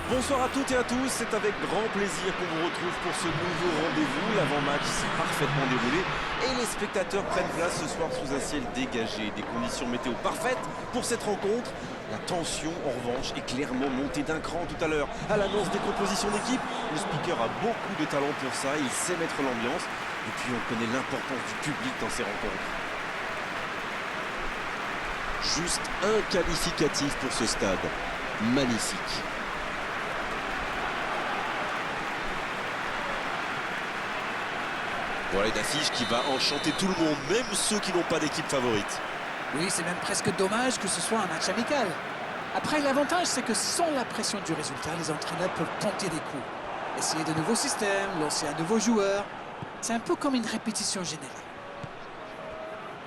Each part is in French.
Bonsoir à toutes et à tous, c'est avec grand plaisir qu'on vous retrouve pour ce nouveau rendez-vous. L'avant-match s'est parfaitement déroulé et les spectateurs prennent place ce soir sous un ciel dégagé. Des conditions météo parfaites pour cette rencontre. La tension, en revanche, est clairement montée d'un cran tout à l'heure. À l'annonce des compositions d'équipe, le speaker a beaucoup de talent pour ça, il sait mettre l'ambiance. Et puis on connaît l'importance du public dans ces rencontres. Juste un qualificatif pour ce stade. Magnifique. Voilà une affiche qui va enchanter tout le monde, même ceux qui n'ont pas d'équipe favorite. Oui, c'est même presque dommage que ce soit un match amical. Après, l'avantage, c'est que sans la pression du résultat, les entraîneurs peuvent tenter des coups. Essayer de nouveaux systèmes, lancer un nouveau joueur. C'est un peu comme une répétition générale.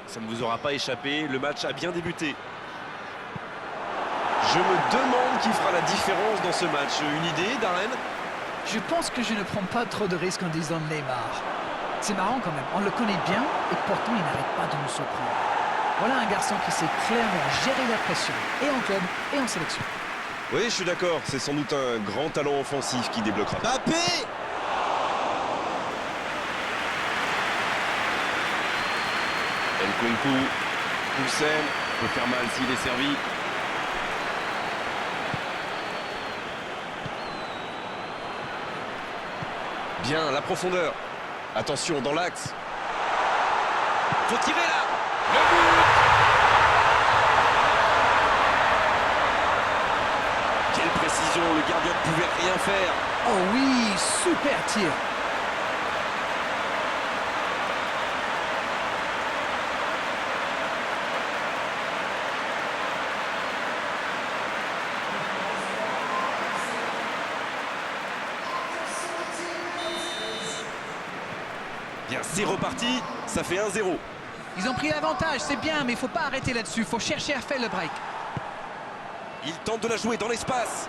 Ça ne vous aura pas échappé, le match a bien débuté. Je me demande qui fera la différence dans ce match. Une idée, Darren? Je pense que je ne prends pas trop de risques en disant Neymar. C'est marrant quand même, on le connaît bien et pourtant il n'arrête pas de nous surprendre. Voilà un garçon qui sait clairement gérer la pression, et en club et en sélection. Oui, je suis d'accord, c'est sans doute un grand talent offensif qui débloquera. Mbappé! Nkunku, Poulsen, peut faire mal s'il est servi. Bien, la profondeur. Attention, dans l'axe. Faut tirer là. Le but. Quelle précision, le gardien ne pouvait rien faire. Oh oui, super tir. Bien, c'est reparti, ça fait 1-0. Ils ont pris l'avantage, c'est bien, mais il ne faut pas arrêter là-dessus. Il faut chercher à faire le break. Ils tentent de la jouer dans l'espace.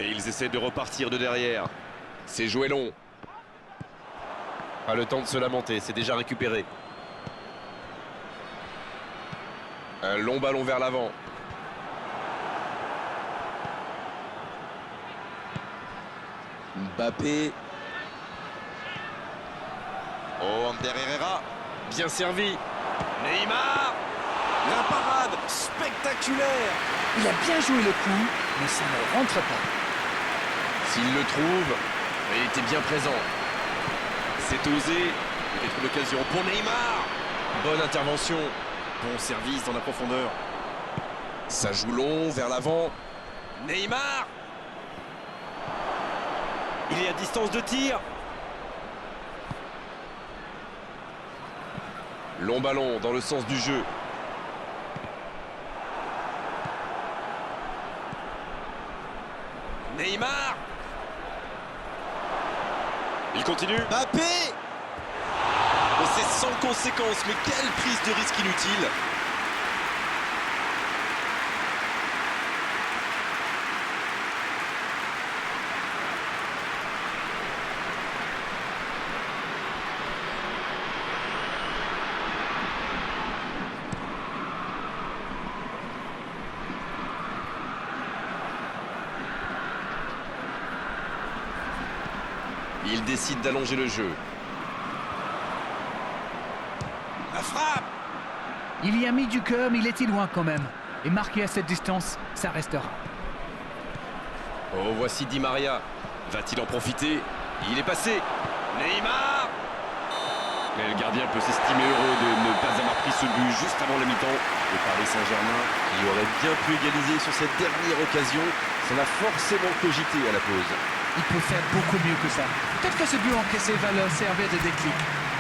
Et ils essaient de repartir de derrière. C'est joué long. Pas le temps de se lamenter, c'est déjà récupéré. Un long ballon vers l'avant. Mbappé. Oh, Ander Herrera. Bien servi. Neymar. La parade spectaculaire. Il a bien joué le coup, mais ça ne rentre pas. S'il le trouve, il était bien présent. C'est osé. Peut-être l'occasion pour Neymar. Bonne intervention. Bon service dans la profondeur. Ça joue long vers l'avant. Neymar. Il est à distance de tir. Long ballon dans le sens du jeu. Neymar. Il continue. Mbappé. Oh, c'est sans conséquence, mais quelle prise de risque inutile. Il décide d'allonger le jeu. La frappe. Il y a mis du cœur, mais il était loin quand même. Et marqué à cette distance, ça restera. Oh, voici Di Maria. Va-t-il en profiter? Il est passé. Neymar. Mais le gardien peut s'estimer heureux de ne pas avoir pris ce but juste avant la mi-temps. Le Paris Saint-Germain, qui aurait bien pu égaliser sur cette dernière occasion, ça l'a forcément cogité à la pause. Il peut faire beaucoup mieux que ça. Peut-être que ce but encaissé va leur servir de déclic.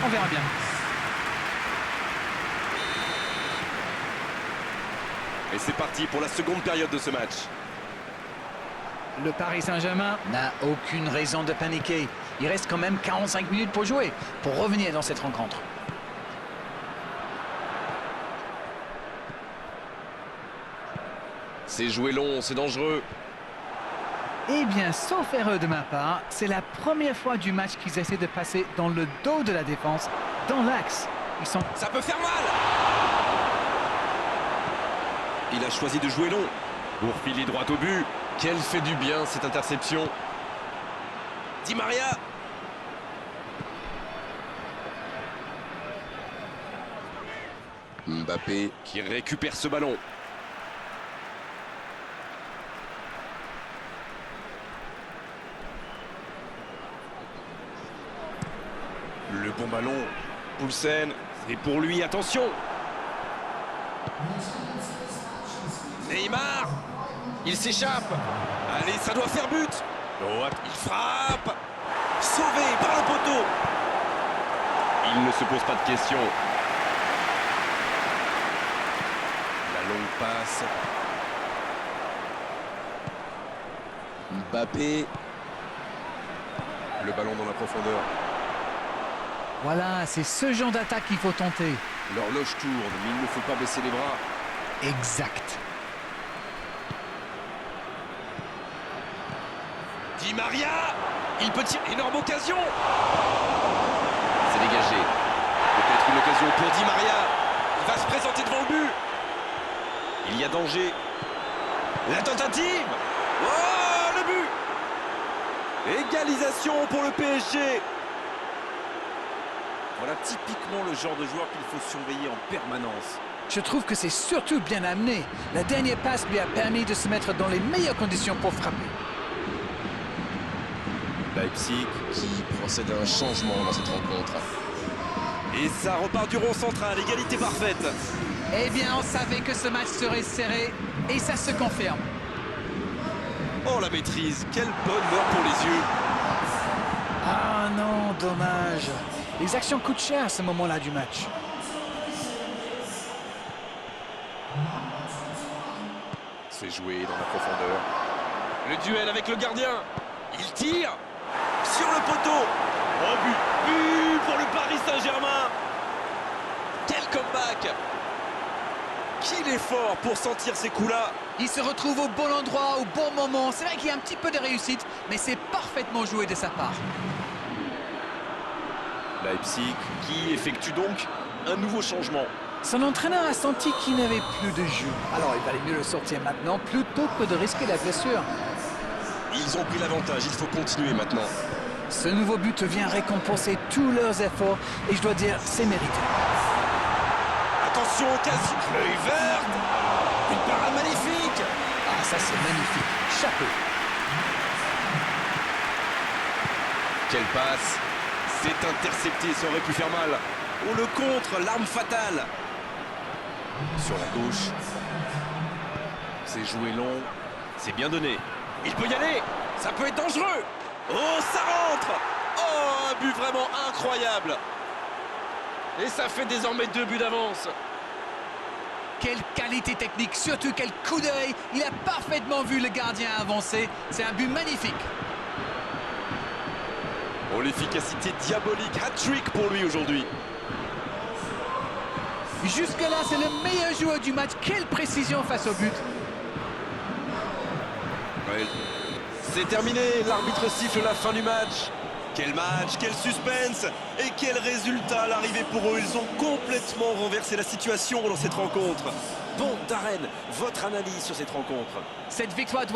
On verra bien. Et c'est parti pour la seconde période de ce match. Le Paris Saint-Germain n'a aucune raison de paniquer. Il reste quand même 45 minutes pour jouer, pour revenir dans cette rencontre. C'est joué long, c'est dangereux. Eh bien, sauf erreur de ma part, c'est la première fois du match qu'ils essaient de passer dans le dos de la défense, dans l'axe. Ils sont... Ça peut faire mal. Il a choisi de jouer long. Pour filer droit au but. Quelle fait du bien cette interception. Di Maria. Mbappé qui récupère ce ballon. Le bon ballon. Poulsen, c'est pour lui, attention. Neymar, il s'échappe. Allez, ça doit faire but. Oh, il frappe. Sauvé par le poteau. Il ne se pose pas de questions. La longue passe. Mbappé. Le ballon dans la profondeur. Voilà, c'est ce genre d'attaque qu'il faut tenter. L'horloge tourne, mais il ne faut pas baisser les bras. Exact. Di Maria, il peut tirer, énorme occasion. C'est dégagé. Peut-être une occasion pour Di Maria. Il va se présenter devant le but. Il y a danger. La tentative. Oh, le but. Égalisation pour le PSG. Voilà typiquement le genre de joueur qu'il faut surveiller en permanence. Je trouve que c'est surtout bien amené. La dernière passe lui a permis de se mettre dans les meilleures conditions pour frapper. Leipzig qui procède à un changement dans cette rencontre. Et ça repart du rond central, égalité parfaite. Eh bien, on savait que ce match serait serré et ça se confirme. Oh, la maîtrise, quelle bonne heure pour les yeux. Ah non, dommage. Les actions coûtent cher à ce moment-là du match. C'est joué dans la profondeur. Le duel avec le gardien. Il tire. Sur le poteau. Oh, but pour le Paris Saint-Germain. Quel comeback. Qu'il est fort pour sentir ces coups-là. Il se retrouve au bon endroit, au bon moment. C'est vrai qu'il y a un petit peu de réussite, mais c'est parfaitement joué de sa part. Leipzig qui effectue donc un nouveau changement. Son entraîneur a senti qu'il n'avait plus de jus. Alors il valait mieux le sortir maintenant plutôt que de risquer la blessure. Ils ont pris l'avantage, il faut continuer maintenant. Ce nouveau but vient récompenser tous leurs efforts et je dois dire, c'est mérité. Attention, occasion, l'œil vert. Une parade magnifique. Ah, ça c'est magnifique. Chapeau. Quelle passe. C'est intercepté, ça aurait pu faire mal. Oh, le contre, l'arme fatale. Sur la gauche. C'est joué long. C'est bien donné. Il peut y aller. Ça peut être dangereux. Oh, ça rentre. Oh, un but vraiment incroyable. Et ça fait désormais 2 buts d'avance. Quelle qualité technique, surtout quel coup d'œil. Il a parfaitement vu le gardien avancer. C'est un but magnifique. Oh, l'efficacité diabolique. Hat-trick pour lui aujourd'hui. Jusque-là, c'est le meilleur joueur du match. Quelle précision face au but. Ouais. C'est terminé. L'arbitre siffle la fin du match. Quel match, quel suspense et quel résultat à l'arrivée pour eux. Ils ont complètement renversé la situation dans cette rencontre. Bon, Darren, votre analyse sur cette rencontre? Cette victoire doit